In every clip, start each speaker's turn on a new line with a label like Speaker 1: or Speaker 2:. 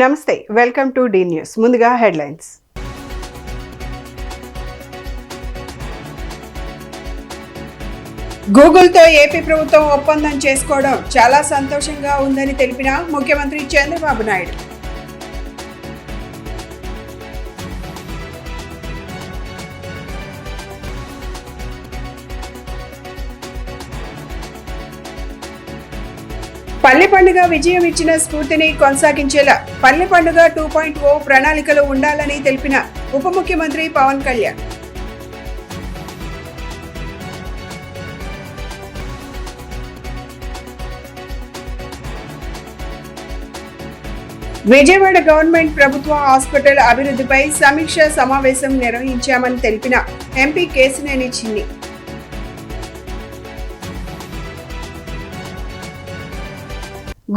Speaker 1: నమస్తే, welcome to D news. ముందుగా headlines. గూగుల్తో AP ప్రభుత్వం ఒప్పందం చేసుకోవడం చాలా సంతోషంగా ఉందని తెలిపిన ముఖ్యమంత్రి చంద్రబాబు నాయుడు. పల్లె పండుగ విజయం ఇచ్చిన స్ఫూర్తిని కొనసాగించేలా పల్లె పండుగ 2.0 ప్రణాళికలు ఉండాలని తెలిపిన ఉప ముఖ్యమంత్రి పవన్ కళ్యాణ్. విజయవాడ గవర్నమెంట్ ప్రభుత్వ హాస్పిటల్ అభివృద్ధిపై సమీక్ష సమావేశం నిర్వహించామని తెలిపిన ఎంపీ కేశినేని చిన్ని.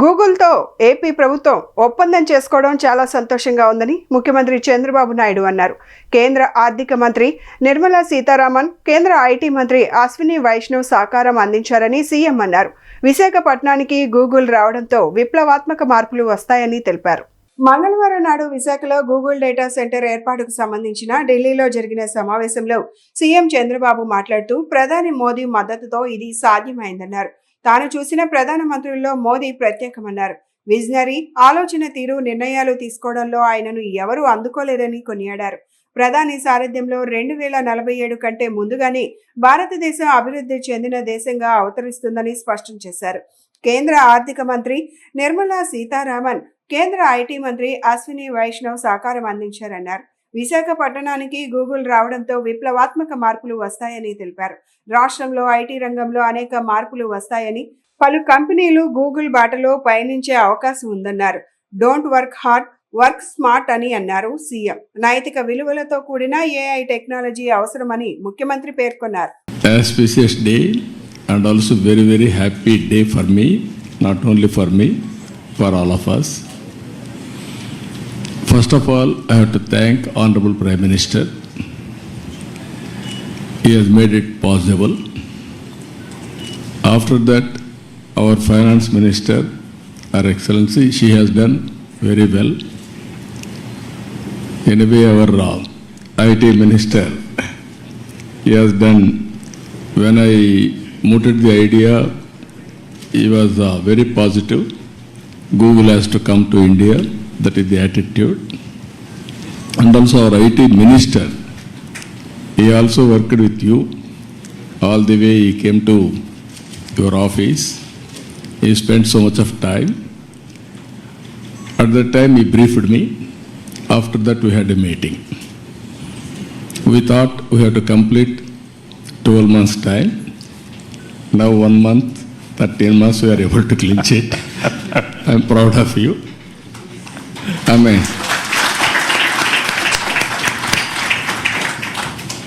Speaker 1: గూగుల్తో ఏపీ ప్రభుత్వం ఒప్పందం చేసుకోవడం చాలా సంతోషంగా ఉందని ముఖ్యమంత్రి చంద్రబాబు నాయుడు అన్నారు. కేంద్ర ఆర్థిక మంత్రి నిర్మలా సీతారామన్, కేంద్ర ఐటీ మంత్రి అశ్విని వైష్ణవ్ సహకారం అందించారని సీఎం అన్నారు. విశాఖపట్నానికి గూగుల్ రావడంతో విప్లవాత్మక మార్పులు వస్తాయని తెలిపారు. మంగళవారం నాడు విశాఖలో గూగుల్ డేటా సెంటర్ ఏర్పాటుకు సంబంధించిన ఢిల్లీలో జరిగిన సమావేశంలో సీఎం చంద్రబాబు మాట్లాడుతూ ప్రధాని మోదీ మద్దతుతో ఇది సాధ్యమైందన్నారు. తాను చూసిన ప్రధానమంత్రుల్లో మోదీ ప్రత్యేకమన్నారు. విజనరీ ఆలోచన తీరు, నిర్ణయాలు తీసుకోవడంలో ఆయనను ఎవరూ అందుకోలేదని కొనియాడారు. ప్రధాని సారథ్యంలో 2047 కంటే ముందుగానే భారతదేశం అభివృద్ధి చెందిన దేశంగా అవతరిస్తుందని స్పష్టం చేశారు. కేంద్ర ఆర్థిక మంత్రి నిర్మలా సీతారామన్, కేంద్ర ఐటీ మంత్రి అశ్విని వైష్ణవ్ సహకారం అందించారన్నారు. విశాఖపట్నానికి గూగుల్ రావడంతో విప్లవాత్మక మార్పులు వస్తాయని తెలిపారు. రాష్ట్రంలో ఐటీ రంగంలో అనేక మార్పులు వస్తాయని, పలు కంపెనీలు గూగుల్ బాటలో పయనించే అవకాశం ఉందన్నారు. Don't work hard, work smart అని అన్నారు సీఎం. నైతిక విలువలతో కూడిన ఏఐ టెక్నాలజీ అవసరమని ముఖ్యమంత్రి పేర్కొన్నారు.
Speaker 2: Auspicious day and also very happy day for me, not only for me, for all of us. First of all, I have to thank Honorable Prime Minister. He has made it possible. After that, our Finance Minister, Her Excellency, she has done very well. Anyway, our IT Minister, he has done, when I mooted the idea, he was very positive. Google has to come to India. That is the attitude. And also our IT Minister, he also worked with you all the way. He came to your office. He spent so much of time. At that time he briefed me. After that we had a meeting. We thought we had to complete 12 months time. Now 1 month, 13 months we are able to clinch it. I am proud of you. Amen.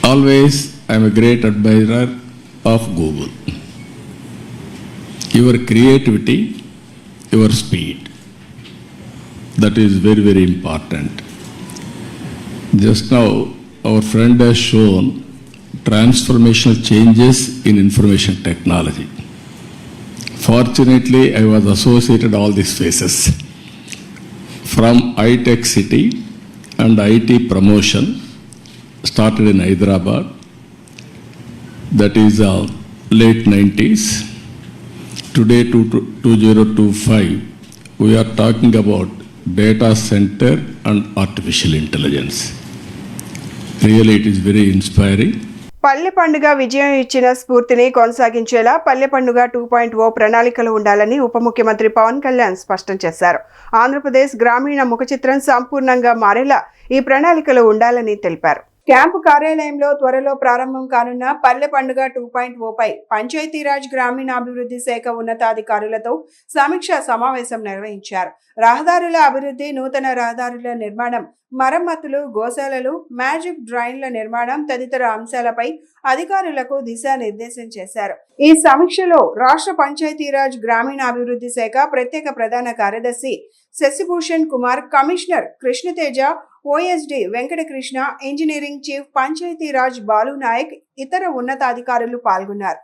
Speaker 2: Always I am a great admirer of Google. Your creativity, your speed, that is very important. Just now our friend has shown transformational changes in information technology. Fortunately, I was associated all these phases. From iTech City and IT promotion started in Hyderabad, that is late 90s. Today, 2025, we are talking about data center and artificial intelligence. Really, it is very inspiring.
Speaker 1: పల్లె పండుగ విజయం ఇచ్చిన స్ఫూర్తిని కొనసాగించేలా పల్లె పండుగ 2.0 ప్రణాళికలు ఉండాలని ఉప ముఖ్యమంత్రి పవన్ కళ్యాణ్ స్పష్టం చేశారు. ఆంధ్రప్రదేశ్ గ్రామీణ ముఖ చిత్రం సంపూర్ణంగా మారేలా ఈ ప్రణాళికలు ఉండాలని తెలిపారు. క్యాంపు కార్యాలయంలో త్వరలో ప్రారంభం కానున్న పల్లె పండుగ 2.0 పై పంచాయతీరాజ్ గ్రామీణాభివృద్ధి శాఖ ఉన్నతాధికారులతో సమీక్షా సమావేశం నిర్వహించారు. రహదారుల అభివృద్ధి, నూతన రహదారుల నిర్మాణం, మరమ్మతులు, గోశాలలు, మ్యాజిక్ డ్రైన్ల నిర్మాణం తదితర అంశాలపై అధికారులకు దిశానిర్దేశం చేశారు. ఈ సమీక్షలో రాష్ట్ర పంచాయతీరాజ్ గ్రామీణాభివృద్ధి శాఖ ప్రత్యేక ప్రధాన కార్యదర్శి Shashibhushan Kumar, commissioner Krishnateja, OSD Venkatakrishna, engineering chief Panchayatraj Balu Naik, ఇతర ఉన్నతాధికారులు పాల్గొన్నారు.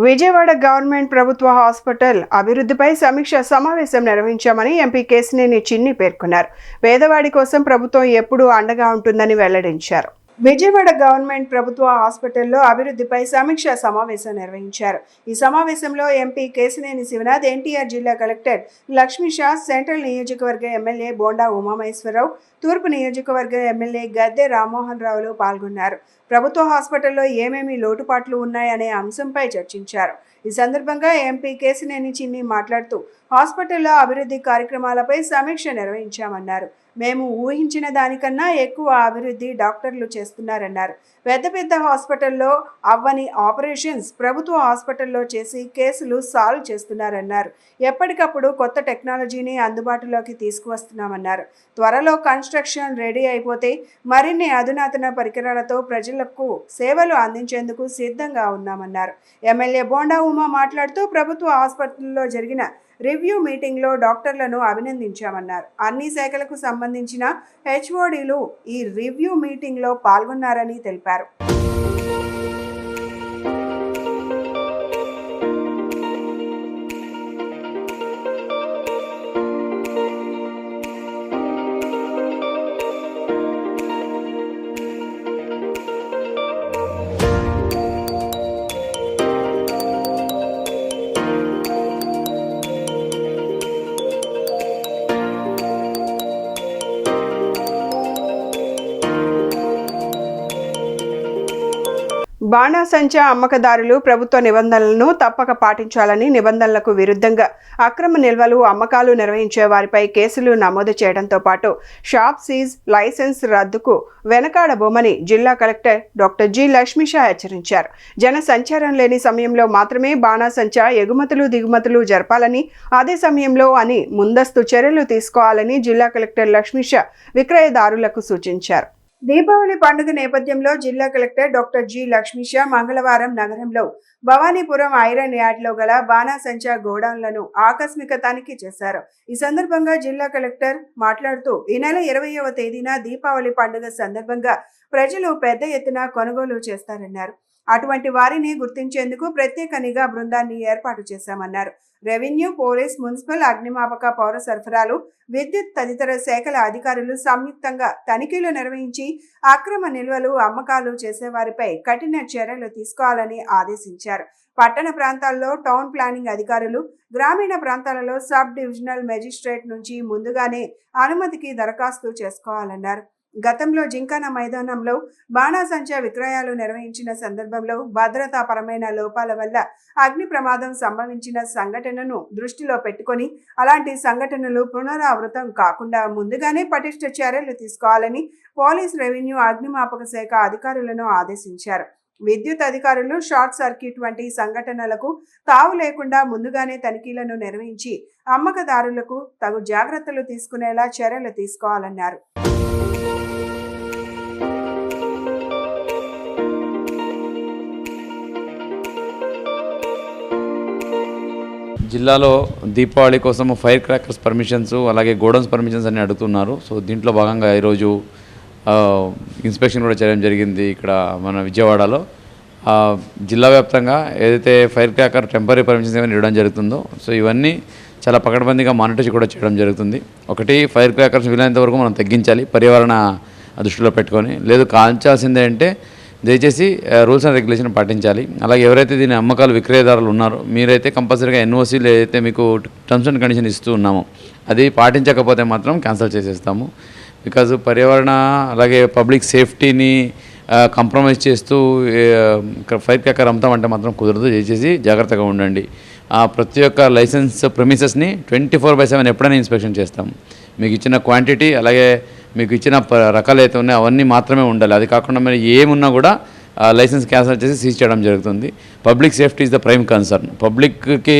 Speaker 1: విజయవాడ గవర్నమెంట్ ప్రభుత్వ హాస్పిటల్ అభివృద్ధిపై సమీక్ష సమావేశం నిర్వహించామని ఎంపీ కేశినేని చిన్ని పేర్కొన్నారు. పేదవాడి కోసం ప్రభుత్వం ఎప్పుడూ అండగా ఉంటుందని వెల్లడించారు. విజయవాడ గవర్నమెంట్ ప్రభుత్వ హాస్పిటల్లో అభివృద్ధిపై సమీక్ష సమావేశం నిర్వహించారు. ఈ సమావేశంలో ఎంపీ కేశినేని శివనాథ్, ఎన్టీఆర్ జిల్లా కలెక్టర్ లక్ష్మీషా, సెంట్రల్ నియోజకవర్గ ఎమ్మెల్యే బోండా ఉమామహేశ్వరరావు, తూర్పు నియోజకవర్గ ఎమ్మెల్యే గద్దె రామ్మోహన్ రావులు పాల్గొన్నారు. ప్రభుత్వ హాస్పిటల్లో ఏమేమి లోటుపాట్లు ఉన్నాయనే అంశంపై చర్చించారు. ఈ సందర్భంగా ఎంపీ కేశినేని చిన్ని మాట్లాడుతూ హాస్పిటల్లో అభివృద్ధి కార్యక్రమాలపై సమీక్ష నిర్వహించామన్నారు. మేము ఊహించిన దానికన్నా ఎక్కువ అభివృద్ధి డాక్టర్లు చేస్తున్నారన్నారు. పెద్ద పెద్ద హాస్పిటల్లో అవ్వని ఆపరేషన్స్ ప్రభుత్వ హాస్పిటల్లో చేసి కేసులు సాల్వ్ చేస్తున్నారన్నారు. ఎప్పటికప్పుడు కొత్త టెక్నాలజీని అందుబాటులోకి తీసుకువస్తున్నామన్నారు. త్వరలో కన్స్ట్రక్షన్ రెడీ అయిపోతే మరిన్ని అధునాతన పరికరాలతో ప్రజలకు సేవలు అందించేందుకు సిద్ధంగా ఉన్నామన్నారు. ఎమ్మెల్యే బోండా ఉమా మాట్లాడుతూ ప్రభుత్వ హాస్పిటల్లో జరిగిన రివ్యూ మీటింగ్లో డాక్టర్లను అభినందించామన్నారు. అన్ని శాఖలకు సంబంధించిన హెచ్ఓడీలు ఈ రివ్యూ మీటింగ్లో పాల్గొన్నారని తెలిపారు. బాణాసంచా అమ్మకదారులు ప్రభుత్వ నిబంధనలను తప్పక పాటించాలని, నిబంధనలకు విరుద్ధంగా అక్రమ నిల్వలు, అమ్మకాలు నిర్వహించే వారిపై కేసులు నమోదు చేయడంతో పాటు షాప్ సీజ్, లైసెన్స్ రద్దుకు వెనకాడబోమని జిల్లా కలెక్టర్ డాక్టర్ జి లక్ష్మీషా హెచ్చరించారు. జన సంచారం లేని సమయంలో మాత్రమే బాణాసంచా ఎగుమతులు, దిగుమతులు జరపాలని, అదే సమయంలో అని ముందస్తు చర్యలు తీసుకోవాలని జిల్లా కలెక్టర్ లక్ష్మీషా విక్రయదారులకు సూచించారు. దీపావళి పండుగ నేపథ్యంలో జిల్లా కలెక్టర్ డాక్టర్ జి లక్ష్మీషా మంగళవారం నగరంలో భవానీపురం ఐరన్ యార్డ్లో గల బాణాసంచా గోడౌన్లను ఆకస్మిక తనిఖీ చేశారు. ఈ సందర్భంగా జిల్లా కలెక్టర్ మాట్లాడుతూ ఈ నెల 20వ తేదీన దీపావళి పండుగ సందర్భంగా ప్రజలు పెద్ద ఎత్తున కొనుగోలు చేస్తారన్నారు. అటువంటి వారిని గుర్తించేందుకు ప్రత్యేక నిఘా బృందాన్ని ఏర్పాటు చేశామన్నారు. రెవెన్యూ, పోలీస్, మున్సిపల్, అగ్నిమాపక, పౌర సరఫరాలు, విద్యుత్ తదితర శాఖల అధికారులు సంయుక్తంగా తనిఖీలు నిర్వహించి అక్రమ నిల్వలు, అమ్మకాలు చేసేవారిపై కఠిన చర్యలు తీసుకోవాలని ఆదేశించారు. పట్టణ ప్రాంతాల్లో టౌన్ ప్లానింగ్ అధికారులు, గ్రామీణ ప్రాంతాలలో సబ్ డివిజనల్ మెజిస్ట్రేట్ నుంచి ముందుగానే అనుమతికి దరఖాస్తు చేసుకోవాలన్నారు. గతంలో జింకానా మైదానంలో బాణాసంచా విక్రయాలు నిర్వహించిన సందర్భంలో భద్రతాపరమైన లోపాల వల్ల అగ్ని ప్రమాదం సంభవించిన సంఘటనను దృష్టిలో పెట్టుకొని అలాంటి సంఘటనలు పునరావృతం కాకుండా ముందుగానే పటిష్ట చర్యలు తీసుకోవాలని పోలీస్, రెవెన్యూ, అగ్నిమాపక శాఖ అధికారులను ఆదేశించారు. విద్యుత్ అధికారులు షార్ట్ సర్క్యూట్ వంటి సంఘటనలకు తావు లేకుండా ముందుగానే తనిఖీలను నిర్వహించి అమ్మకదారులకు తగు జాగ్రత్తలు తీసుకునేలా చర్యలు తీసుకోవాలన్నారు.
Speaker 3: జిల్లాలో దీపావళి కోసం ఫైర్ క్రాకర్స్ పర్మిషన్స్, అలాగే గోడౌన్స్ పర్మిషన్స్ అన్ని అడుగుతున్నారు. సో దీంట్లో భాగంగా ఈరోజు ఇన్స్పెక్షన్ కూడా చేయడం జరిగింది. ఇక్కడ మన విజయవాడలో జిల్లా వ్యాప్తంగా ఏదైతే ఫైర్ క్రాకర్ టెంపరీ పర్మిషన్స్ ఏమైనా ఇవ్వడం జరుగుతుందో, సో ఇవన్నీ చాలా పకడ్బందీగా మానిటర్ కూడా చేయడం జరుగుతుంది. ఒకటి, ఫైర్ క్రాకర్స్ వీలైనంత వరకు మనం తగ్గించాలి, పర్యావరణ దృష్టిలో పెట్టుకొని. లేదు కాల్చాల్సిందే అంటే దయచేసి రూల్స్ అండ్ రెగ్యులేషన్ పాటించాలి. అలాగే ఎవరైతే దీని అమ్మకాలు విక్రయదారులు ఉన్నారో మీరైతే కంపల్సరీగా ఎన్ఓసీలు ఏదైతే మీకు టర్మ్స్ అండ్ కండిషన్ ఇస్తూ ఉన్నామో అది పాటించకపోతే మాత్రం క్యాన్సిల్ చేసేస్తాము. బికాజ్ పర్యావరణ అలాగే పబ్లిక్ సేఫ్టీని కాంప్రమైజ్ చేస్తూ ఫైర్ క్రాకర్ అమ్ముతామంటే మాత్రం కుదరదు. దయచేసి జాగ్రత్తగా ఉండండి. ప్రతి ఒక్క లైసెన్స్ ప్రెమిసెస్ని 24/7 ఎప్పుడైనా ఇన్స్పెక్షన్ చేస్తాం. మీకు ఇచ్చిన క్వాంటిటీ అలాగే మీకు ఇచ్చిన రకాలు అయితే ఉన్నాయో అవన్నీ మాత్రమే ఉండాలి. అది కాకుండా మరి ఏమున్నా కూడా లైసెన్స్ క్యాన్సిల్ చేసి సీజ్ చేయడం జరుగుతుంది. Public safety is the prime concern. పబ్లిక్కి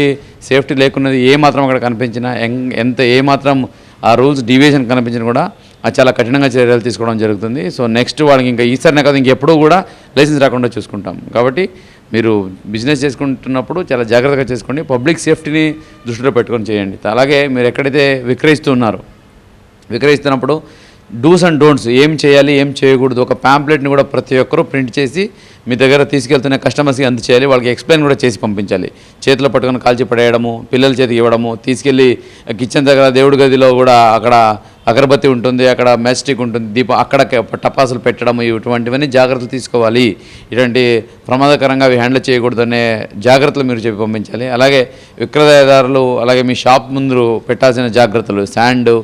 Speaker 3: సేఫ్టీ లేకున్నది ఏ మాత్రం అక్కడ కనిపించినా, ఏ మాత్రం ఆ రూల్స్ డీవియేషన్ కనిపించినా కూడా చాలా కఠినంగా చర్యలు తీసుకోవడం జరుగుతుంది. సో నెక్స్ట్ వాళ్ళకి ఇంకా ఈసారినే కాదు ఇంకెప్పుడూ కూడా లైసెన్స్ రాకుండా చూసుకుంటాం. కాబట్టి మీరు బిజినెస్ చేసుకుంటున్నప్పుడు చాలా జాగ్రత్తగా చేసుకోండి. పబ్లిక్ సేఫ్టీని దృష్టిలో పెట్టుకొని చేయండి. అలాగే మీరు ఎక్కడైతే విక్రయిస్తున్నప్పుడు డూస్ అండ్ డోంట్స్, ఏం చేయాలి ఏం చేయకూడదు, ఒక ప్యాంప్లెట్ని కూడా ప్రతి ఒక్కరూ ప్రింట్ చేసి మీ దగ్గర తీసుకెళ్తున్న కస్టమర్స్కి అందచేయాలి. వాళ్ళకి ఎక్స్ప్లెయిన్ కూడా చేసి పంపించాలి. చేతిలో పట్టుకొని కాల్చి పడేయడము, పిల్లల చేతికి ఇవ్వడము, తీసుకెళ్ళి కిచెన్ దగ్గర దేవుడి గదిలో కూడా అక్కడ అగరబత్తి ఉంటుంది, అక్కడ మ్యాస్టిక్ ఉంటుంది, దీపం అక్కడ టపాసులు పెట్టడము, ఇటువంటివన్నీ జాగ్రత్తలు తీసుకోవాలి. ఇటువంటి ప్రమాదకరంగా అవి హ్యాండిల్ చేయకూడదు అనే జాగ్రత్తలు మీరు చెప్పి పంపించాలి. అలాగే విక్రయదారులు, అలాగే మీ షాప్ ముందు పెట్టాల్సిన జాగ్రత్తలు, శాండ్,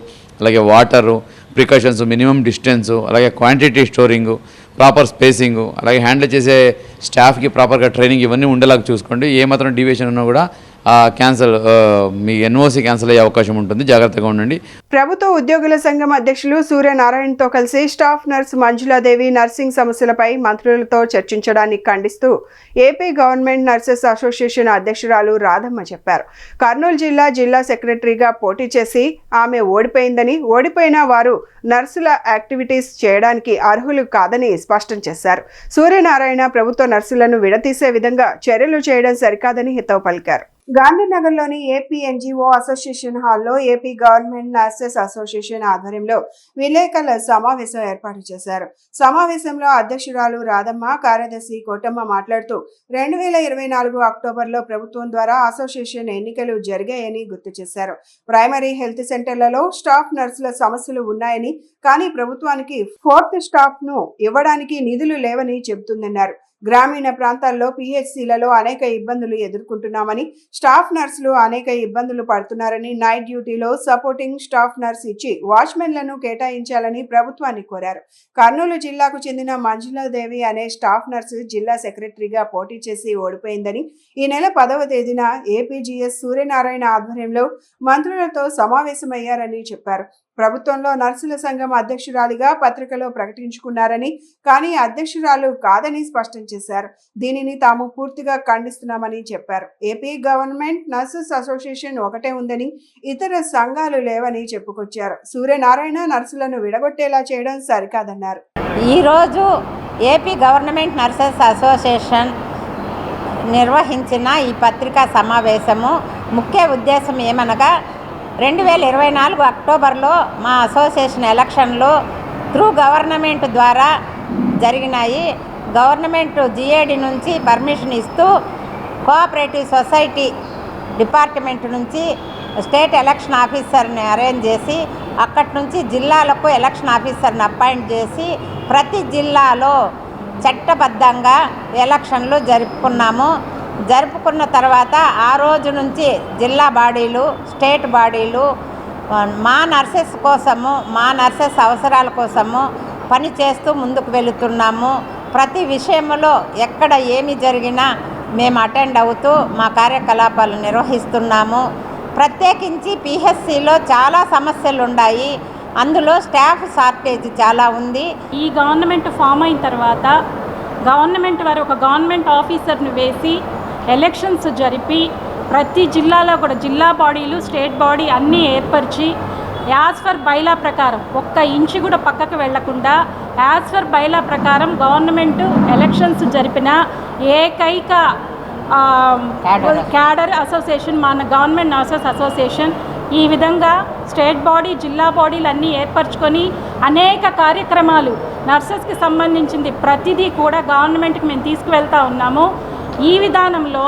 Speaker 3: అలాగే వాటరు, ప్రికాషన్స్, మినిమం డిస్టెన్సు, అలాగే క్వాంటిటీ స్టోరింగు, ప్రాపర్ స్పేసింగు, అలాగే హ్యాండిల్ చేసే స్టాఫ్కి ప్రాపర్గా ట్రైనింగ్ ఇవన్నీ ఉండేలాగా చూసుకోండి. ఏమాత్రం డివియేషన్ ఉన్నా కూడా క్యాన్సల్, మీ ఎన్ఓసి క్యాన్సిల్ అయ్యే అవకాశం ఉంటుంది. జాగ్రత్తగా ఉండండి.
Speaker 1: ప్రభుత్వ ఉద్యోగుల సంఘం అధ్యక్షులు సూర్యనారాయణతో కలిసి స్టాఫ్ నర్స్ మంజులాదేవి నర్సింగ్ సమస్యలపై మంత్రులతో చర్చించడానికి ఖండిస్తూ ఏపీ గవర్నమెంట్ నర్సెస్ అసోసియేషన్ అధ్యక్షురాలు రాధమ్మ చెప్పారు. కర్నూలు జిల్లా సెక్రటరీగా పోటీ చేసి ఆమె ఓడిపోయిందని, ఓడిపోయిన వారు నర్సుల యాక్టివిటీస్ చేయడానికి అర్హులు కాదని స్పష్టం చేశారు. సూర్యనారాయణ ప్రభుత్వ నర్సులను విడతీసే విధంగా చర్యలు చేయడం సరికాదని హితవు పలికారు. గాంధీనగర్లోని ఏపీ ఎన్జీఓ అసోసియేషన్ హాల్లో ఏపీ గవర్నమెంట్ నర్సెస్ అసోసియేషన్ ఆధ్వర్యంలో విలేకరుల సమావేశం ఏర్పాటు చేశారు. సమావేశంలో అధ్యక్షురాలు రాధమ్మ, కార్యదర్శి కోటమ్మ మాట్లాడుతూ 2024 అక్టోబర్లో ప్రభుత్వం ద్వారా అసోసియేషన్ ఎన్నికలు జరిగాయని గుర్తు చేశారు. ప్రైమరీ హెల్త్ సెంటర్లలో స్టాఫ్ నర్సుల సమస్యలు ఉన్నాయని, కానీ ప్రభుత్వానికి ఫోర్త్ స్టాఫ్ ను ఇవ్వడానికి నిధులు లేవని చెబుతుందన్నారు. గ్రామీణ ప్రాంతాల్లో పిహెచ్సిలలో అనేక ఇబ్బందులు ఎదుర్కొంటున్నామని, స్టాఫ్ నర్సులు అనేక ఇబ్బందులు పడుతున్నారని, నైట్ డ్యూటీలో సపోర్టింగ్ స్టాఫ్ నర్స్ ఇచ్చి వాచ్మెన్లను కేటాయించాలని ప్రభుత్వాన్ని కోరారు. కర్నూలు జిల్లాకు చెందిన మంజులాదేవి అనే స్టాఫ్ నర్సు జిల్లా సెక్రటరీగా పోటీ చేసి ఓడిపోయిందని, ఈ నెల 10వ తేదీన ఏపీజీఎస్ సూర్యనారాయణ ఆధ్వర్యంలో మంత్రులతో సమావేశమయ్యారని చెప్పారు. ప్రభుత్వంలో నర్సుల సంఘం అధ్యక్షురాలిగా పత్రికలో ప్రకటించుకున్నారని, కానీ అధ్యక్షురాలు కాదని స్పష్టం చేశారు. దీనిని తాము పూర్తిగా ఖండిస్తున్నామని చెప్పారు. ఏపీ గవర్నమెంట్ నర్సెస్ అసోసియేషన్ ఒకటే ఉందని, ఇతర సంఘాలు లేవని చెప్పుకొచ్చారు. సూర్యనారాయణ నర్సులను విడగొట్టేలా చేయడం సరికాదన్నారు.
Speaker 4: ఈరోజు ఏపీ గవర్నమెంట్ నర్సెస్ అసోసియేషన్ నిర్వహించిన ఈ పత్రికా సమావేశము ముఖ్య ఉద్దేశం ఏమనగా 2024 అక్టోబర్లో మా అసోసియేషన్ ఎలక్షన్లు త్రూ గవర్నమెంట్ ద్వారా జరిగినాయి. గవర్నమెంట్ జిఏడి నుంచి పర్మిషన్ ఇస్తూ కోఆపరేటివ్ సొసైటీ డిపార్ట్మెంట్ నుంచి స్టేట్ ఎలక్షన్ ఆఫీసర్ని అరేంజ్ చేసి, అక్కడి నుంచి జిల్లాలకు ఎలక్షన్ ఆఫీసర్ని అపాయింట్ చేసి ప్రతి జిల్లాలో చట్టబద్ధంగా ఎలక్షన్లు జరుపుకున్న తర్వాత ఆ రోజు నుంచి జిల్లా బాడీలు, స్టేట్ బాడీలు మా నర్సెస్ కోసము, మా నర్సెస్ అవసరాల కోసము పని చేస్తూ ముందుకు వెళుతున్నాము. ప్రతి విషయంలో ఎక్కడ ఏమి జరిగినా మేము అటెండ్ అవుతూ మా కార్యకలాపాలు నిర్వహిస్తున్నాము. ప్రత్యేకించి పిహెచ్సిలో చాలా సమస్యలు ఉన్నాయి. అందులో స్టాఫ్ షార్టేజ్ చాలా ఉంది.
Speaker 5: ఈ గవర్నమెంట్ ఫామ్ అయిన తర్వాత గవర్నమెంట్ వారు ఒక గవర్నమెంట్ ఆఫీసర్ని వేసి ఎలక్షన్స్ జరిపి ప్రతి జిల్లాలో కూడా జిల్లా బాడీలు, స్టేట్ బాడీ అన్నీ ఏర్పరిచి యాజ్ ఫర్ బైలా ప్రకారం ఒక్క ఇంచు కూడా పక్కకు వెళ్లకుండా యాజ్ ఫర్ బైలా ప్రకారం గవర్నమెంట్ ఎలక్షన్స్ జరిపిన ఏకైక క్యాడర్ అసోసియేషన్ మన గవర్నమెంట్ నర్సెస్ అసోసియేషన్. ఈ విధంగా స్టేట్ బాడీ, జిల్లా బాడీలు అన్నీ ఏర్పరచుకొని అనేక కార్యక్రమాలు నర్సెస్కి సంబంధించింది ప్రతిదీ కూడా గవర్నమెంట్కి మేము తీసుకువెళ్తూ ఉన్నాము. ఈ విధానంలో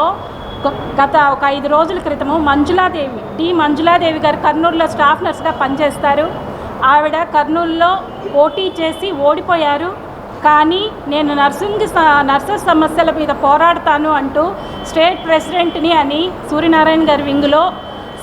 Speaker 5: గత ఒక 5 రోజుల క్రితము మంజులాదేవి గారు కర్నూలులో స్టాఫ్ నర్స్గా పనిచేస్తారు. ఆవిడ కర్నూలులో పోటీ చేసి ఓడిపోయారు. కానీ నేను నర్సెస్ సమస్యల మీద పోరాడతాను అంటూ స్టేట్ ప్రెసిడెంట్ని అని సూర్యనారాయణ గారి వింగ్లో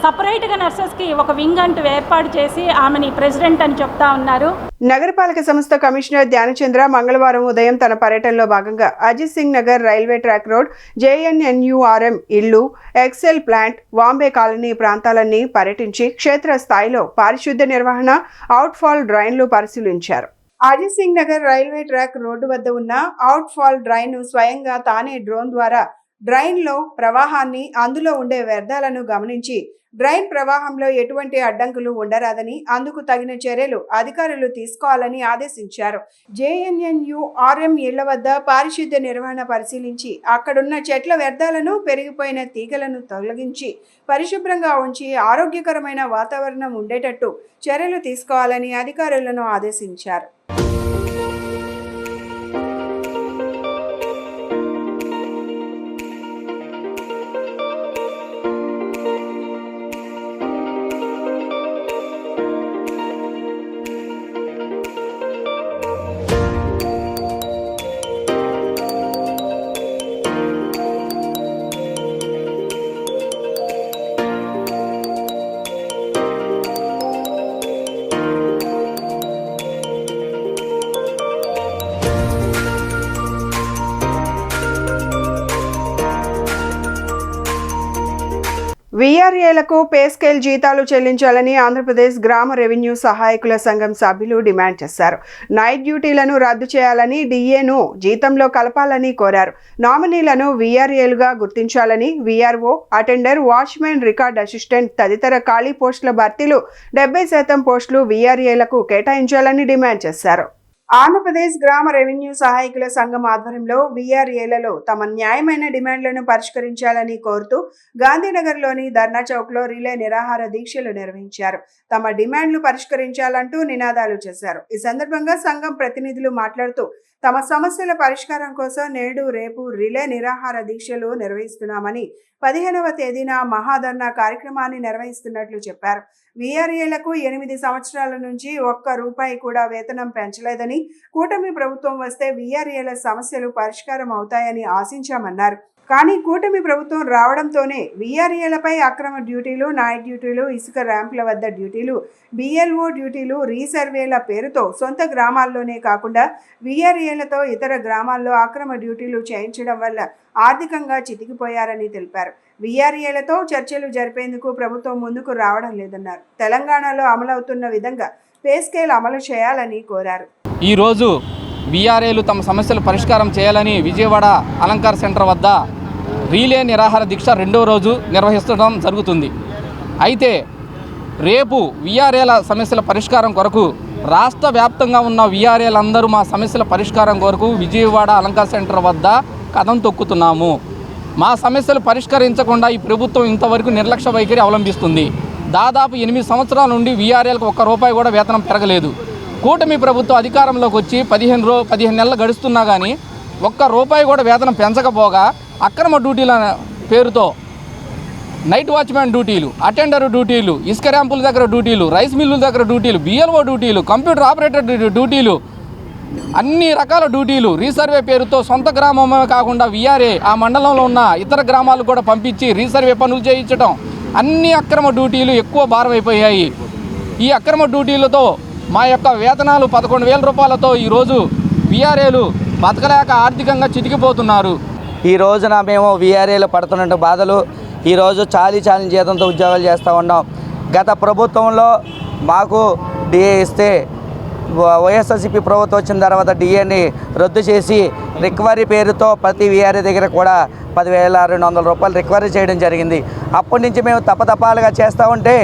Speaker 5: సపరేట్గా నర్సెస్కి ఒక వింగ్ అంటూ ఏర్పాటు చేసి ఆమెని ప్రెసిడెంట్ అని చెప్తా ఉన్నారు.
Speaker 1: నగరపాలక సంస్థ కమిషనర్ ధ్యానచంద్ర మంగళవారం ఉదయం తన పర్యటనలో భాగంగా Ajit Singh Nagar railway track road, JNNURM ఇల్లు, ఎక్సెల్ ప్లాంట్, వాంబే కాలనీ ప్రాంతాలన్నీ పర్యటించి క్షేత్ర స్థాయిలో పారిశుద్ధ్య నిర్వహణ, అవుట్ఫాల్ డ్రైన్లు పరిశీలించారు. Ajit Singh Nagar railway track road వద్ద ఉన్న అవుట్ఫాల్ డ్రైన్ స్వయంగా తానే డ్రోన్ ద్వారా డ్రైన్లో ప్రవాహాన్ని, అందులో ఉండే వ్యర్థాలను గమనించి డ్రైన్ ప్రవాహంలో ఎటువంటి అడ్డంకులు ఉండరాదని, అందుకు తగిన చర్యలు అధికారులు తీసుకోవాలని ఆదేశించారు. JNNURM ఇళ్ల వద్ద పారిశుద్ధ్య నిర్వహణ పరిశీలించి అక్కడున్న చెట్ల వ్యర్థాలను, పెరిగిపోయిన తీగలను తొలగించి పరిశుభ్రంగా ఉంచి ఆరోగ్యకరమైన వాతావరణం ఉండేటట్టు చర్యలు తీసుకోవాలని అధికారులను ఆదేశించారు. వీఆర్ఏలకు పే స్కేల్ జీతాలు చెల్లించాలని ఆంధ్రప్రదేశ్ గ్రామ రెవెన్యూ సహాయకుల సంఘం సభ్యులు డిమాండ్ చేశారు. నైట్ డ్యూటీలను రద్దు చేయాలని, డిఏను జీతంలో కలపాలని కోరారు. నామినీలను వీఆర్ఏలుగా గుర్తించాలని, VRO, attender, watchman, record assistant తదితర ఖాళీ పోస్టుల భర్తీలు 70% పోస్టులు వీఆర్ఏలకు కేటాయించాలని డిమాండ్ చేశారు. ఆంధ్రప్రదేశ్ గ్రామ రెవెన్యూ సహాయకుల సంఘం ఆధ్వర్యంలో వీఆర్ఏలలో తమ న్యాయమైన డిమాండ్లను పరిష్కరించాలని కోరుతూ గాంధీనగర్లోని ధర్నా చౌక్లో రిలే నిరాహార దీక్షలు నిర్వహించారు. తమ డిమాండ్లు పరిష్కరించాలంటూ నినాదాలు చేశారు. ఈ సందర్భంగా సంఘం ప్రతినిధులు మాట్లాడుతూ తమ సమస్యల పరిష్కారం కోసం నేడు, రేపు రిలే నిరాహార దీక్షలు నిర్వహిస్తున్నామని, 15వ తేదీన మహాధర్నా కార్యక్రమాన్ని నిర్వహిస్తున్నట్లు చెప్పారు. వీఆర్ఏలకు 8 సంవత్సరాల నుంచి ₹1 కూడా వేతనం పెంచలేదని, కూటమి ప్రభుత్వం వస్తే వీఆర్ఏల సమస్యలు పరిష్కారం అవుతాయని ఆశించామన్నారు. కానీ కూటమి ప్రభుత్వం రావడంతోనే వీఆర్ఏలపై అక్రమ డ్యూటీలు, నైట్ డ్యూటీలు, ఇసుక ర్యాంపుల వద్ద డ్యూటీలు, BLO డ్యూటీలు, రీసర్వేల పేరుతో సొంత గ్రామాల్లోనే కాకుండా వీఆర్ఏలతో ఇతర గ్రామాల్లో అక్రమ డ్యూటీలు చేయించడం వల్ల ఆర్థికంగా చితికిపోయారని తెలిపారు. వీఆర్ఏలతో చర్చలు జరిపేందుకు ప్రభుత్వం ముందుకు రావడం లేదన్నారు. తెలంగాణలో అమలవుతున్న విధంగా పే స్కేల్ అమలు చేయాలని కోరారు.
Speaker 6: ఈరోజు వీఆర్ఏలు తమ సమస్యలు పరిష్కారం చేయాలని విజయవాడ అలంకార్ సెంటర్ వద్ద రీలే నిరాహార దీక్ష 2వ రోజు నిర్వహించడం జరుగుతుంది. అయితే రేపు వీఆర్ఏల సమస్యల పరిష్కారం కొరకు రాష్ట్ర వ్యాప్తంగా ఉన్న వీఆర్ఏలందరూ మా సమస్యల పరిష్కారం కొరకు విజయవాడ అలంకార్ సెంటర్ వద్ద కదం తొక్కుతున్నాము. మా సమస్యలు పరిష్కరించకుండా ఈ ప్రభుత్వం ఇంతవరకు నిర్లక్ష్య వైఖరి అవలంబిస్తుంది. దాదాపు 8 సంవత్సరాల నుండి వీఆర్ఏలకు ₹1 కూడా వేతనం పెరగలేదు. కూటమి ప్రభుత్వం అధికారంలోకి వచ్చి 15 నెలలు గడుస్తున్నా కానీ ₹1 కూడా వేతనం పెంచకపోగా అక్రమ డ్యూటీల పేరుతో నైట్ వాచ్మెన్ డ్యూటీలు, అటెండర్ డ్యూటీలు, ఇసుక ర్యాంపుల దగ్గర డ్యూటీలు, రైస్ మిల్లుల దగ్గర డ్యూటీలు, BLO డ్యూటీలు, కంప్యూటర్ ఆపరేటర్ డ్యూటీలు, అన్ని రకాల డ్యూటీలు, రీసర్వే పేరుతో సొంత గ్రామమే కాకుండా వీఆర్ఏ ఆ మండలంలో ఉన్న ఇతర గ్రామాలకు కూడా పంపించి రీసర్వే పనులు చేయించడం, అన్ని అక్రమ డ్యూటీలు ఎక్కువ భారం అయిపోయాయి. ఈ అక్రమ డ్యూటీలతో మా యొక్క వేతనాలు ₹11,000 ఈరోజు వీఆర్ఏలు బతకలేక ఆర్థికంగా చితికిపోతున్నారు.
Speaker 7: ఈ రోజున మేము వీఆర్ఏలు పడుతున్న బాధలు, ఈరోజు చాలీ జీతంతో ఉద్యోగాలు చేస్తూ ఉన్నాం. గత ప్రభుత్వంలో మాకు డిఏ ఇస్తే వైఎస్ఆర్సీపీ ప్రభుత్వం వచ్చిన తర్వాత డిఏని రద్దు చేసి రికవరీ పేరుతో ప్రతి వీఆర్ఏ దగ్గర కూడా ₹10,200 రికవరీ చేయడం జరిగింది. అప్పటి నుంచి మేము తపతపాలుగా చేస్తూ ఉంటే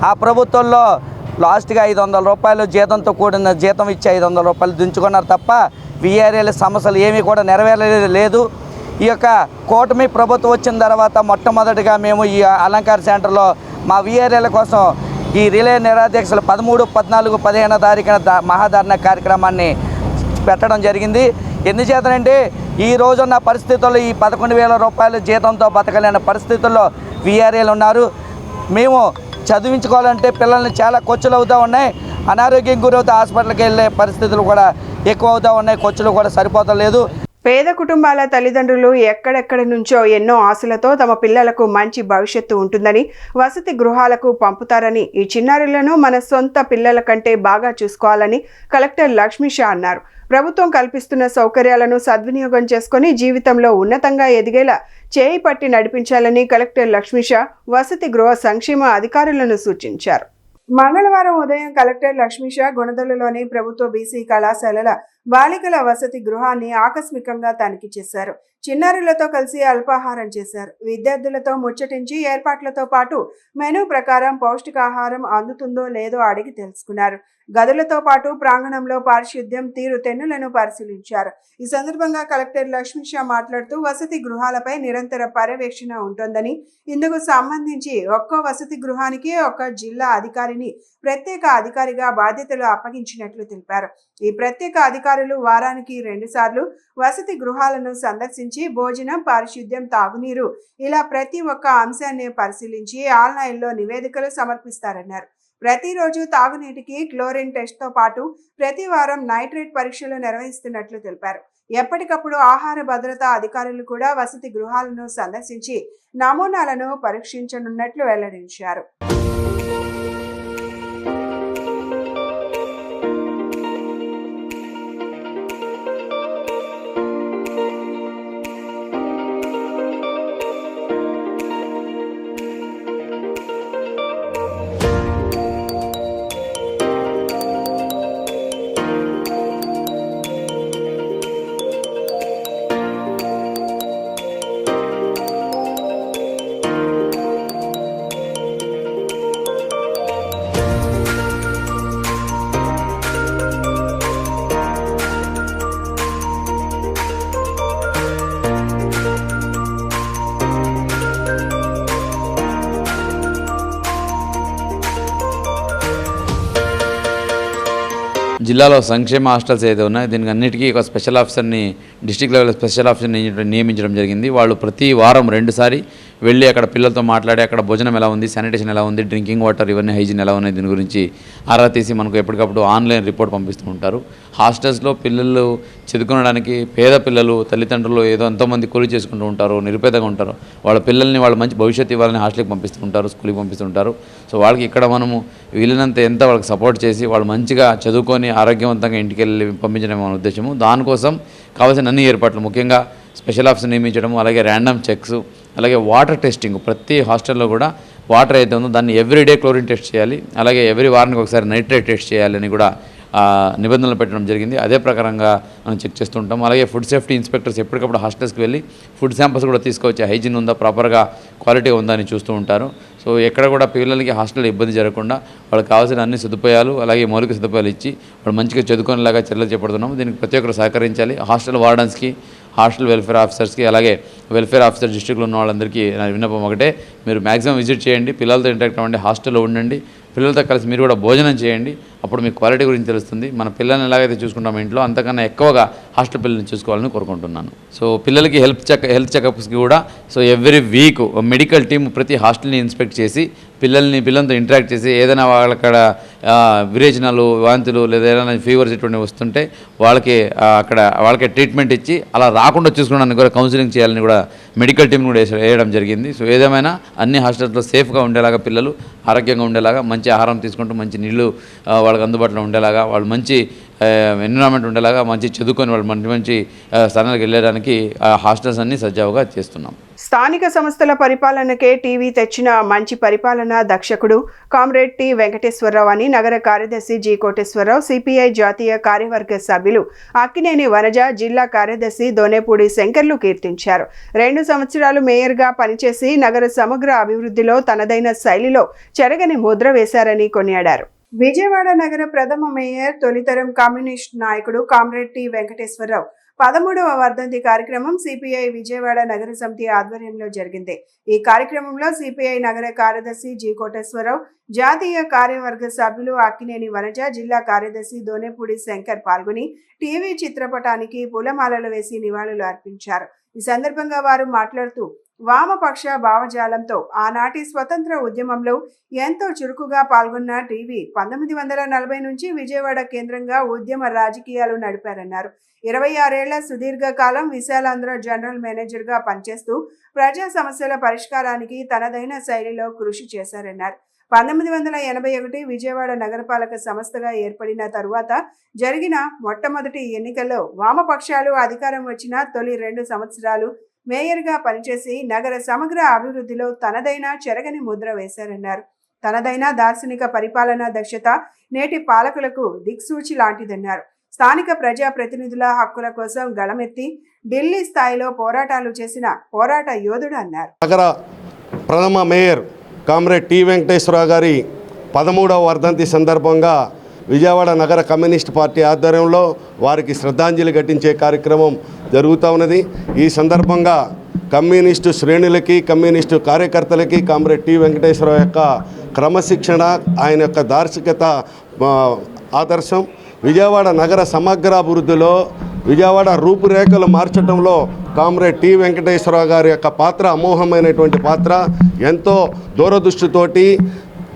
Speaker 7: ఆ ప్రభుత్వంలో లాస్ట్గా ₹500 జీతంతో కూడిన జీతం ఇచ్చి ₹500 దించుకున్నారు తప్ప వీఆర్ఏల సమస్యలు ఏమీ కూడా నెరవేరలేదు. ఈ యొక్క కూటమి ప్రభుత్వం వచ్చిన తర్వాత మొట్టమొదటిగా మేము ఈ అలంకార్ సెంటర్లో మా వీఆర్ఏల కోసం ఈ రిలే నిరాధ్యక్షులు 13, 14, 15వ తారీఖున మహాధర్నా కార్యక్రమాన్ని పెట్టడం జరిగింది. ఎందుచేతనంటే ఈ రోజున్న పరిస్థితుల్లో ఈ ₹11,000 జీతంతో బతకలేని పరిస్థితుల్లో వీఆర్ఏలు ఉన్నారు. మేము చదివించుకోవాలంటే పిల్లల్ని చాలా ఖర్చులు అవుతూ ఉన్నాయి. అనారోగ్యం గురవుతూ హాస్పిటల్కి వెళ్ళే పరిస్థితులు కూడా ఎక్కువ అవుతూ ఉన్నాయి. ఖర్చులు కూడా సరిపోతలేదు.
Speaker 1: పేద కుటుంబాల తల్లిదండ్రులు ఎక్కడెక్కడి నుంచో ఎన్నో ఆశలతో తమ పిల్లలకు మంచి భవిష్యత్తు ఉంటుందని, వసతి గృహాలకు పంపుతారని, ఈ చిన్నారులను మన సొంత పిల్లల కంటే బాగా చూసుకోవాలని కలెక్టర్ లక్ష్మీషా అన్నారు. ప్రభుత్వం కల్పిస్తున్న సౌకర్యాలను సద్వినియోగం చేసుకుని జీవితంలో ఉన్నతంగా ఎదిగేలా చేయి పట్టి నడిపించాలని కలెక్టర్ లక్ష్మీషా వసతి గృహ సంక్షేమ అధికారులను సూచించారు. మంగళవారం ఉదయం కలెక్టర్ లక్ష్మీషా గుణదలలోని ప్రభుత్వ బీసీ కళాశాలల బాలికల వసతి గృహాన్ని ఆకస్మికంగా తనిఖీ చేశారు. చిన్నారులతో కలిసి అల్పాహారం చేశారు. విద్యార్థులతో ముచ్చటించి ఏర్పాట్లతో పాటు మెనూ ప్రకారం పౌష్టికాహారం అందుతుందో లేదో అడిగి తెలుసుకున్నారు. గదులతో పాటు ప్రాంగణంలో పారిశుద్ధ్యం, తీరుతెన్నులను పరిశీలించారు. ఈ సందర్భంగా కలెక్టర్ లక్ష్మీషా మాట్లాడుతూ వసతి గృహాలపై నిరంతర పర్యవేక్షణ ఉంటోందని, ఇందుకు సంబంధించి ఒక్కో వసతి గృహానికి ఒక్క జిల్లా అధికారిని ప్రత్యేక అధికారిగా బాధ్యతలు అప్పగించినట్లు తెలిపారు. ఈ ప్రత్యేక అధికారులు వారానికి 2 సార్లు వసతి గృహాలను సందర్శించి భోజనం, పారిశుద్ధ్యం, తాగునీరు ఇలా ప్రతి ఒక్క అంశాన్ని పరిశీలించి ఆన్లైన్లో నివేదికలు సమర్పిస్తారన్నారు. ప్రతిరోజు తాగునీటికి క్లోరిన్ టెస్ట్తో పాటు ప్రతి వారం నైట్రేట్ పరీక్షలు నిర్వహిస్తున్నట్లు తెలిపారు. ఎప్పటికప్పుడు ఆహార భద్రతా అధికారులు కూడా వసతి గృహాలను సందర్శించి నమూనాలను పరీక్షించనున్నట్లు వెల్లడించారు.
Speaker 3: జిల్లాలో సంక్షేమ హాస్టల్స్ ఏదైతే ఉన్నాయో దీనికి అన్నిటికీ ఒక స్పెషల్ ఆఫీసర్ని, డిస్ట్రిక్ట్ లెవెల్ స్పెషల్ ఆఫీసర్ని నియమించడం జరిగింది. వాళ్ళు ప్రతి వారం 2 సారి వెళ్ళి అక్కడ పిల్లలతో మాట్లాడి అక్కడ భోజనం ఎలా ఉంది, శానిటేషన్ ఎలా ఉంది, డ్రింకింగ్ వాటర్ ఇవన్నీ హైజీన్ ఎలా ఉన్నాయి దీని గురించి ఆరా తీసి మనకు ఎప్పటికప్పుడు ఆన్లైన్ రిపోర్ట్ పంపిస్తూ ఉంటారు. హాస్టల్స్లో పిల్లలు చదువుకోవడానికి పేద పిల్లలు తల్లిదండ్రులు ఏదో ఎంతోమంది కూలి చేసుకుంటూ ఉంటారు, నిరుపేదగా ఉంటారు. వాళ్ళ పిల్లల్ని వాళ్ళ మంచి భవిష్యత్తు ఇవ్వాలని హాస్టల్కి పంపిస్తూ ఉంటారు, స్కూల్కి పంపిస్తుంటారు. సో వాళ్ళకి ఇక్కడ మనము వీలైనంత ఎంత వాళ్ళకి సపోర్ట్ చేసి వాళ్ళు మంచిగా చదువుకొని ఆరోగ్యవంతంగా ఇంటికి వెళ్ళి పంపించడం మన ఉద్దేశము. దానికోసం కావాల్సిన అన్ని ఏర్పాట్లు, ముఖ్యంగా స్పెషల్ ఆఫీసర్ నియమించడం, అలాగే ర్యాండమ్ చెక్స్, అలాగే వాటర్ టెస్టింగ్. ప్రతి హాస్టల్లో కూడా వాటర్ అయితే ఉందో దాన్ని ఎవ్రీడే క్లోరిన్ టెస్ట్ చేయాలి, అలాగే ఎవ్రీ వారానికి ఒకసారి నైట్రేట్ టెస్ట్ చేయాలని కూడా నిబంధనలు పెట్టడం జరిగింది. అదే ప్రకారంగా మనం చెక్ చేస్తుంటాం. అలాగే ఫుడ్ సేఫ్టీ ఇన్స్పెక్టర్స్ ఎప్పటికప్పుడు హాస్టల్స్కి వెళ్ళి ఫుడ్ శాంపిల్స్ కూడా తీసుకొచ్చి హైజీన్ ఉందా, ప్రాపర్గా క్వాలిటీగా ఉందా అని చూస్తూ ఉంటారు. సో ఎక్కడ కూడా పిల్లలకి హాస్టల్లో ఇబ్బంది జరగకుండా వాళ్ళకి కావాల్సిన అన్ని సదుపాయాలు, అలాగే మౌలిక సదుపాయాలు ఇచ్చి వాళ్ళు మంచిగా చదువుకునేలాగా చర్యలు చేపడుతున్నాము. దీనికి ప్రతి ఒక్కరు సహకరించాలి. హాస్టల్ వార్డన్స్కి, హాస్టల్ వెల్ఫేర్ ఆఫీసర్స్కి, అలాగే వెల్ఫేర్ ఆఫీసర్ డిస్ట్రిక్ట్లో ఉన్న వాళ్ళందరికీ నా విన్నపం ఒకటే, మీరు మ్యాక్సిమం విజిట్ చేయండి, పిల్లలతో ఇంటరాక్ట్ అవ్వండి, హాస్టల్లో ఉండండి, పిల్లలతో కలిసి మీరు కూడా భోజనం చేయండి. అప్పుడు మీకు క్వాలిటీ గురించి తెలుస్తుంది. మన పిల్లల్ని ఎలాగైతే చూసుకుంటామో ఇంట్లో అంతకన్నా ఎక్కువగా హాస్టల్ పిల్లల్ని చూసుకోవాలని కోరుకుంటున్నాను. సో పిల్లలకి హెల్త్ చెకప్స్కి కూడా so every week medical team ప్రతి హాస్టల్ని ఇన్స్పెక్ట్ చేసి పిల్లలతో ఇంటరాక్ట్ చేసి ఏదైనా వాళ్ళక్కడ విరేచనాలు, వాంతులు లేదా ఏదైనా ఫీవర్స్ ఇటువంటి వస్తుంటే వాళ్ళకి ట్రీట్మెంట్ ఇచ్చి అలా రాకుండా చూసుకోవడానికి కూడా కౌన్సిలింగ్ చేయాలని కూడా మెడికల్ టీం కూడా వేయడం జరిగింది. సో ఏదేమైనా అన్ని హాస్టల్స్లో సేఫ్గా ఉండేలాగా, పిల్లలు ఆరోగ్యంగా ఉండేలాగా, మంచి ఆహారం తీసుకుంటూ మంచి నీళ్లు వాళ్ళకి అందుబాటులో ఉండేలాగా, వాళ్ళు మంచి ఎన్విరాన్మెంట్ ఉండేలాగా, మంచి చదువుకొని వాళ్ళు మంచి స్థానాలకు వెళ్ళడానికి హాస్టల్స్ అన్ని సజావుగా చేస్తున్నాం.
Speaker 1: స్థానిక సంస్థల పరిపాలనకే టీవీ తెచ్చిన మంచి పరిపాలనా దక్షకుడు కామ్రేడ్ టి వెంకటేశ్వరరావు అని నగర కార్యదర్శి జి కోటేశ్వరరావు, సిపిఐ జాతీయ కార్యవర్గ సభ్యులు అక్కినేని వనజ, జిల్లా కార్యదర్శి దోనేపూడి శంకర్లు కీర్తించారు. 2 సంవత్సరాలు మేయర్గా పనిచేసి నగర సమగ్ర అభివృద్ధిలో తనదైన శైలిలో చెరగని ముద్ర వేశారని కొనియాడారు. విజయవాడ నగర ప్రథమ మేయర్, తొలితరం కమ్యూనిస్ట్ నాయకుడు కామ్రేడ్ టి వెంకటేశ్వరరావు 13వ వర్ధంతి కార్యక్రమం సిపిఐ విజయవాడ నగర సమితి ఆధ్వర్యంలో జరిగింది. ఈ కార్యక్రమంలో సిపిఐ నగర కార్యదర్శి జి కోటేశ్వరరావు, జాతీయ కార్యవర్గ సభ్యులు అక్కినేని వనజ, జిల్లా కార్యదర్శి దోనేపూడి శంకర్ పాల్గొని టీవీ చిత్రపటానికి పూలమాలలు వేసి నివాళులు అర్పించారు. ఈ సందర్భంగా వారు మాట్లాడుతూ వామపక్ష భావజాలంతో ఆనాటి స్వతంత్ర ఉద్యమంలో ఎంతో చురుకుగా పాల్గొన్న టీవీ 1940 నుంచి విజయవాడ కేంద్రంగా ఉద్యమ రాజకీయాలు నడిపారన్నారు. 26 ఏళ్ల సుదీర్ఘ కాలం విశాలాంధ్ర జనరల్ మేనేజర్గా పనిచేస్తూ ప్రజా సమస్యల పరిష్కారానికి తనదైన శైలిలో కృషి చేశారన్నారు. 1981 విజయవాడ నగరపాలక సంస్థగా ఏర్పడిన తరువాత జరిగిన మొట్టమొదటి ఎన్నికల్లో వామపక్షాలు అధికారం వచ్చిన తొలి 2 సంవత్సరాలు మేయర్గా పనిచేసి నగర సమగ్ర అభివృద్ధిలో తనదైన చెరగని ముద్ర వేశారన్నారు. తనదైన దార్శనిక పరిపాలనా దక్షత నేటి పాలకులకు దిక్సూచి లాంటిదన్నారు. స్థానిక ప్రజాప్రతినిధుల హక్కుల కోసం గళమెత్తి ఢిల్లీ స్థాయిలో పోరాటాలు చేసిన పోరాట యోధుడు అన్నారు.
Speaker 8: నగర ప్రథమ మేయర్ కామ్రేడ్ టి వెంకటేశ్వరరావు గారి 13వ వర్ధంతి సందర్భంగా విజయవాడ నగర కమ్యూనిస్ట్ పార్టీ ఆధ్వర్యంలో వారికి శ్రద్ధాంజలి ఘటించే కార్యక్రమం జరుగుతూ ఉన్నది. ఈ సందర్భంగా కమ్యూనిస్టు శ్రేణులకి, కమ్యూనిస్టు కార్యకర్తలకి కామ్రేడ్ టి వెంకటేశ్వరరావు యొక్క క్రమశిక్షణ, ఆయన యొక్క దార్శనికత ఆదర్శం విజయవాడ నగర సమగ్రాభివృద్ధిలో, విజయవాడ రూపురేఖలు మార్చడంలో కామ్రేడ్ టి వెంకటేశ్వరరావు గారి యొక్క పాత్ర అమోఘమైనటువంటి పాత్ర. ఎంతో దూరదృష్టితోటి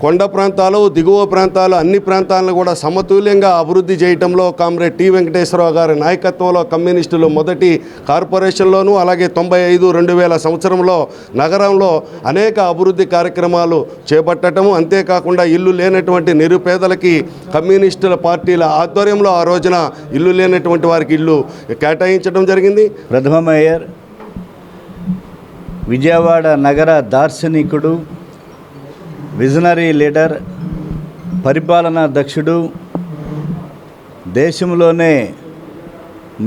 Speaker 8: కొండ ప్రాంతాలు, దిగువ ప్రాంతాలు, అన్ని ప్రాంతాలను కూడా సమతుల్యంగా అభివృద్ధి చేయడంలో కామ్రేడ్ టి వెంకటేశ్వరరావు గారి నాయకత్వంలో కమ్యూనిస్టులు మొదటి కార్పొరేషన్లోనూ, అలాగే 95-2000 సంవత్సరంలో నగరంలో అనేక అభివృద్ధి కార్యక్రమాలు చేపట్టడము, అంతేకాకుండా ఇల్లు లేనటువంటి నిరుపేదలకి కమ్యూనిస్టుల పార్టీల ఆధ్వర్యంలో ఆ రోజున ఇల్లు లేనటువంటి వారికి ఇల్లు కేటాయించడం జరిగింది.
Speaker 9: ప్రథమ మేయర్, విజయవాడ నగర దార్శనికుడు, విజనరీ లీడర్, పరిపాలనా దక్షుడు, దేశంలోనే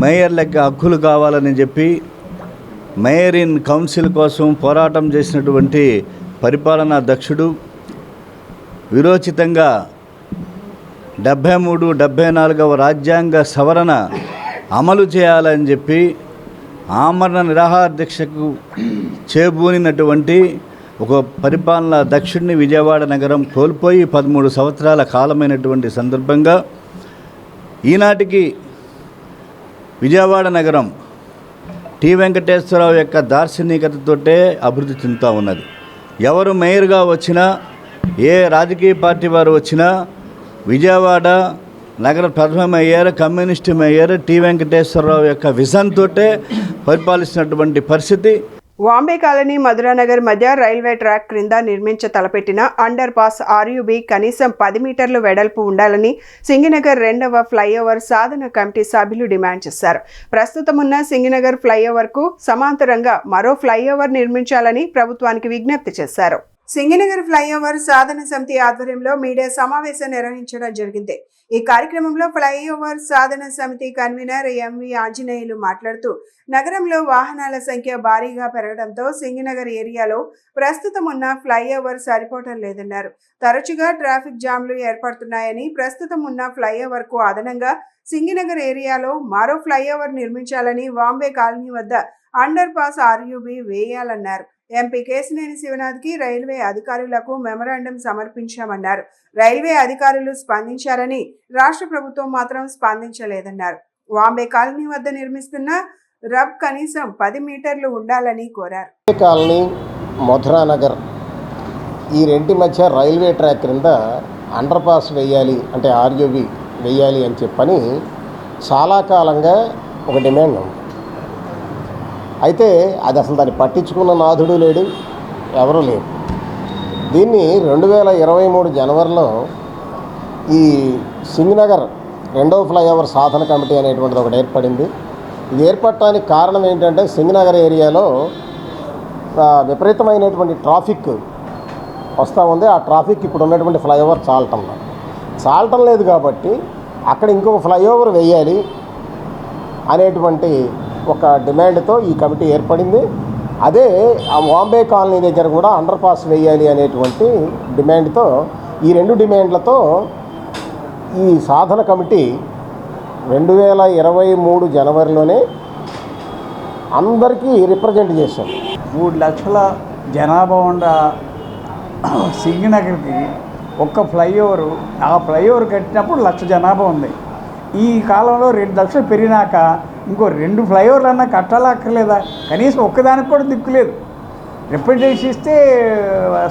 Speaker 9: మేయర్లకు హక్కులు కావాలని చెప్పి మేయర్ ఇన్ కౌన్సిల్ కోసం పోరాటం చేసినటువంటి పరిపాలనా దక్షుడు, విరోచితంగా 73-74వ రాజ్యాంగ సవరణ అమలు చేయాలని చెప్పి ఆమరణ నిరాహార దీక్షకు చేబూనినటువంటి ఒక పరిపాలనా దక్షుడిని విజయవాడ నగరం కోల్పోయి 13 సంవత్సరాల కాలమైనటువంటి సందర్భంగా ఈనాటికి విజయవాడ నగరం టి వెంకటేశ్వరరావు యొక్క దార్శనికతతోటే అభివృద్ధి చెందుతూ ఉన్నది. ఎవరు మేయర్గా వచ్చినా, ఏ రాజకీయ పార్టీ వారు వచ్చినా విజయవాడ నగర ప్రథమ mayor, communist mayor T Venkateswararao యొక్క విజన్ తోటే పరిపాలిస్తున్నటువంటి పరిస్థితి.
Speaker 1: వాంబే కాలనీ, మధురానగర్ మధ్య రైల్వే ట్రాక్ క్రింద నిర్మించ తలపెట్టిన అండర్ పాస్ ఆర్యుబి కనీసం 10 మీటర్లు వెడల్పు ఉండాలని సింగినగర్ 2వ ఫ్లైఓవర్ సాధన కమిటీ సభ్యులు డిమాండ్ చేశారు. ప్రస్తుతం ఉన్న సింగినగర్ ఫ్లైఓవర్కు సమాంతరంగా మరో ఫ్లైఓవర్ నిర్మించాలని ప్రభుత్వానికి విజ్ఞప్తి చేశారు. సింగినగర్ ఫ్లైఓవర్ సాధన సమితి ఆధ్వర్యంలో మీడియా సమావేశం నిర్వహించడం జరిగింది. ఈ కార్యక్రమంలో ఫ్లైఓవర్ సాధన సమితి కన్వీనర్ ఎంవి ఆంజనేయులు మాట్లాడుతూ, నగరంలో వాహనాల సంఖ్య భారీగా పెరగడంతో సింగినగర్ ఏరియాలో ప్రస్తుతం ఉన్న ఫ్లైఓవర్ సరిపోవటం లేదన్నారు. తరచుగా ట్రాఫిక్ జామ్లు ఏర్పడుతున్నాయని, ప్రస్తుతం ఉన్న ఫ్లైఓవర్ కు అదనంగా సింగినగర్ ఏరియాలో మరో ఫ్లైఓవర్ నిర్మించాలని, వాంబే కాలనీ వద్ద అండర్ పాస్ ఆర్యుబి వేయాలన్నారు. ఎంపీ కేశినేని శివనాథ్కి రైల్వే అధికారులకు మెమరాండం సమర్పించామన్నారు. రైల్వే అధికారులు స్పందించారని, రాష్ట్ర ప్రభుత్వం మాత్రం స్పందించలేదన్నారు. వాంబే కాలనీ వద్ద నిర్మిస్తున్న రబ్ కనీసం 10 మీటర్లు ఉండాలని కోరారు.
Speaker 10: కాలనీ, మధురానగర్ ఈ రెంటి మధ్య రైల్వే ట్రాక్ క్రింద అండర్ పాస్ వేయాలి, అంటే ఆర్యుబి వేయాలి అని చెప్పని చాలా కాలంగా ఒక డిమాండ్ ఉంది. అయితే అది అసలు దాన్ని పట్టించుకున్న నాథుడు లేడు, ఎవరూ లేరు. దీన్ని 2023 జనవరిలో ఈ సింగినగర్ 2వ ఫ్లైఓవర్ సాధన కమిటీ అనేటువంటిది ఒకటి ఏర్పడింది. ఇది ఏర్పడటానికి కారణం ఏంటంటే, సింగినగర్ ఏరియాలో విపరీతమైనటువంటి ట్రాఫిక్ వస్తూ ఉంది. ఆ ట్రాఫిక్ ఇప్పుడు ఉన్నటువంటి ఫ్లైఓవర్ చాలటం లేదు కాబట్టి అక్కడ ఇంకొక ఫ్లైఓవర్ వేయాలి అనేటువంటి ఒక డిమాండ్తో ఈ కమిటీ ఏర్పడింది. అదే ఆ వాంబే కాలనీ దగ్గర కూడా అండర్ పాస్ వేయాలి అనేటువంటి డిమాండ్తో, ఈ 2 డిమాండ్లతో ఈ సాధన కమిటీ 2023 జనవరిలోనే అందరికీ రిప్రజెంట్ చేశాం.
Speaker 11: 3 లక్షల జనాభా ఉన్న సింగినగర్కి ఒక్క ఫ్లైఓవరు, ఆ ఫ్లైఓవర్ కట్టినప్పుడు 1,00,000 జనాభా ఉంది. ఈ కాలంలో 2 లక్షలు పెరిగినాక ఇంకో 2 ఫ్లైఓవర్లు అన్నా కట్టాలక్కర్లేదా? కనీసం ఒక్కదానికి కూడా దిక్కులేదు. రిప్రజెంటేషన్ ఇస్తే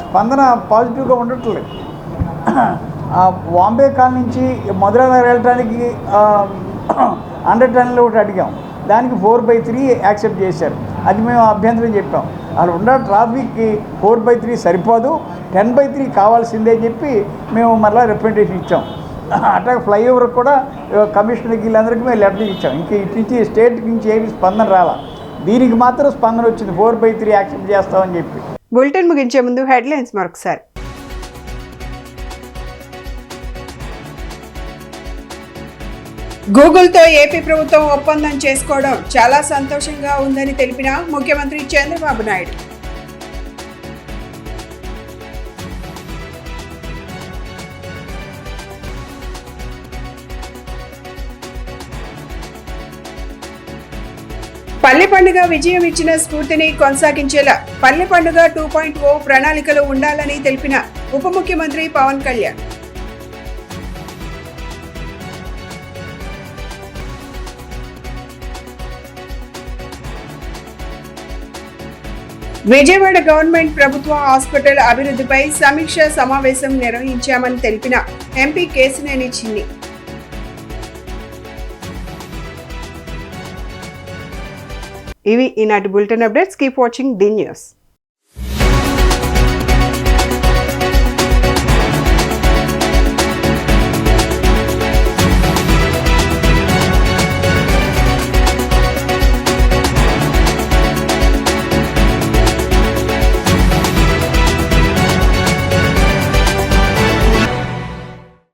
Speaker 11: స్పందన పాజిటివ్గా ఉండట్లేదు. వాంబే కాలనీ నుంచి మధురానగర్ వెళ్ళడానికి 100 టన్నులు ఒకటి అడిగాం, దానికి 4/3 యాక్సెప్ట్ చేశారు. అది మేము అభ్యంతరం చెప్పాం. అలా ఉన్న ట్రాఫిక్కి 4/3 సరిపోదు, 10/3 కావాల్సిందే చెప్పి మేము మళ్ళీ రిప్రజెంటేషన్ ఇచ్చాం. అట్లా ఫ్లైఓవర్ కూడా కమిషనర్కి వీళ్ళందరికీ మేము లెటర్ ఇచ్చాం. ఇంక ఇటు నుంచి స్టేట్ నుంచి ఏమి స్పందన రాలా, దీనికి మాత్రం స్పందన వచ్చింది, 4/3 యాక్సెప్ట్ చేస్తామని చెప్పి.
Speaker 1: బులెటిన్ ముగించే ముందు హెడ్లైన్స్ మరొకసారి. గూగుల్తో ఏపీ ప్రభుత్వం ఒప్పందం చేసుకోవడం చాలా సంతోషంగా ఉందని తెలిపిన ముఖ్యమంత్రి చంద్రబాబు నాయుడు. పల్లె పండుగ విజయం ఇచ్చిన స్ఫూర్తిని కొనసాగించేలా పల్లె పండుగ 2.0 ప్రణాళికలు ఉండాలని తెలిపిన ఉప ముఖ్యమంత్రి పవన్ కళ్యాణ్. విజయవాడ గవర్నమెంట్ ప్రభుత్వ హాస్పిటల్ అభివృద్ధిపై సమీక్ష సమావేశం నిర్వహించామని తెలిపిన ఎంపీ కేశినేని చిన్ని. ఇవి ఈనాటి bulletin updates. Keep watching the news.